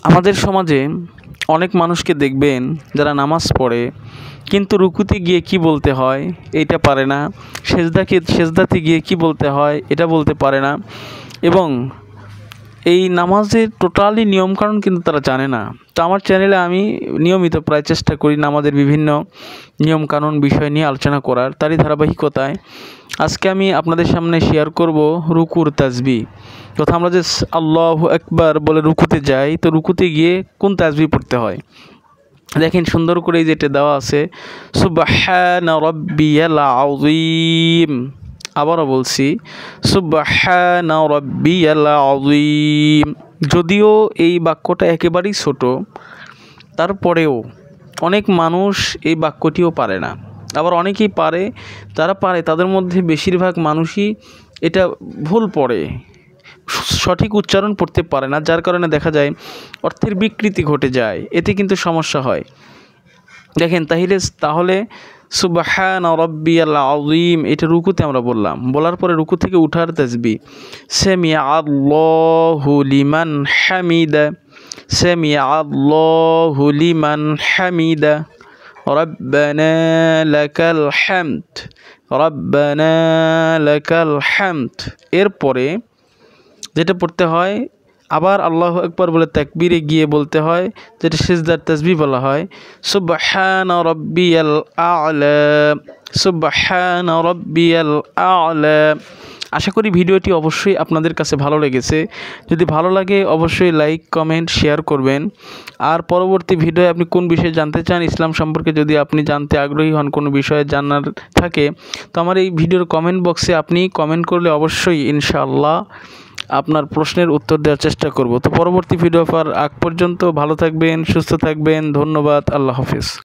আমাদের সমাজে অনেক মানুষকে দেখবেন যারা নামাজ পড়ে কিন্তু রুকুতে গিয়ে কি বলতে হয় এটা পারে না, সেজদাতে গিয়ে কি বলতে হয় এটা বলতে পারে না, এবং এই নামাজের টোটালি নিয়মকানুন কিন্তু তারা জানে না। তো আমার চ্যানেলে আমি নিয়মিত প্রায় চেষ্টা করি নামাজের বিভিন্ন নিয়মকানুন বিষয় নিয়ে আলোচনা করার। তারই ধারাবাহিকতায় আজকে আমি আপনাদের সামনে শেয়ার করব রুকুর তাসবিহ। তথা আমরা যে আল্লাহু আকবার বলে রুকুতে যাই, তো রুকুতে গিয়ে কোন তাসবিহ পড়তে হয় দেখেন সুন্দর করে এই যেটা দেওয়া আছে, সুবহান রাব্বিয়াল আযীম। আবারও বলছি, সুবহান রাব্বিয়াল আযীম। যদিও এই বাক্যটা একেবারেই ছোট, তারপরেও অনেক মানুষ এই বাক্যটিও পারে না। আবার অনেকেই পারে, যারা পারে তাদের মধ্যে বেশিরভাগ মানুষই এটা ভুল পড়ে, সঠিক উচ্চারণ পড়তে পারে না, যার কারণে দেখা যায় অর্থের বিকৃতি ঘটে যায়, এতে কিন্তু সমস্যা হয়। দেখেন তাহলে সুবহান রাব্বিয়াল আযীম এটা রুকুতে আমরা বলার পরে রুকু থেকে উঠার তাসবিহ সামিআ আল্লাহু লিমান হামিদা, সামিআ আল্লাহু লিমান হামিদা, রব্বানা লাকাল হামদ, রব্বানা লাকাল হামদ। এরপরে যেটা পড়তে হয় আবার আল্লাহু আকবার বলে তাকবীরে গিয়ে বলতে হয়, যেটা সিজদার তাসবিহ বলা হয়, সুবহান রাব্বিয়াল আ'লা, সুবহান রাব্বিয়াল আ'লা। আশা করি ভিডিওটি অবশ্যই আপনাদের কাছে ভালো লেগেছে। যদি ভালো লাগে অবশ্যই লাইক, কমেন্ট, শেয়ার করবেন। আর পরবর্তী ভিডিওয়ে আপনি কোন বিষয়ে জানতে চান, ইসলাম সম্পর্কে যদি আপনি জানতে আগ্রহী হন, কোনো বিষয়ে জানার থাকে, তো আমার এই ভিডিওর কমেন্ট বক্সে আপনি কমেন্ট করলে অবশ্যই ইনশাআল্লাহ আপনার প্রশ্নের উত্তর দেওয়ার চেষ্টা করব। তো পরবর্তী ভিডিও পাওয়ার আগ পর্যন্ত ভালো থাকবেন, সুস্থ থাকবেন। ধন্যবাদ। আল্লাহ হাফেজ।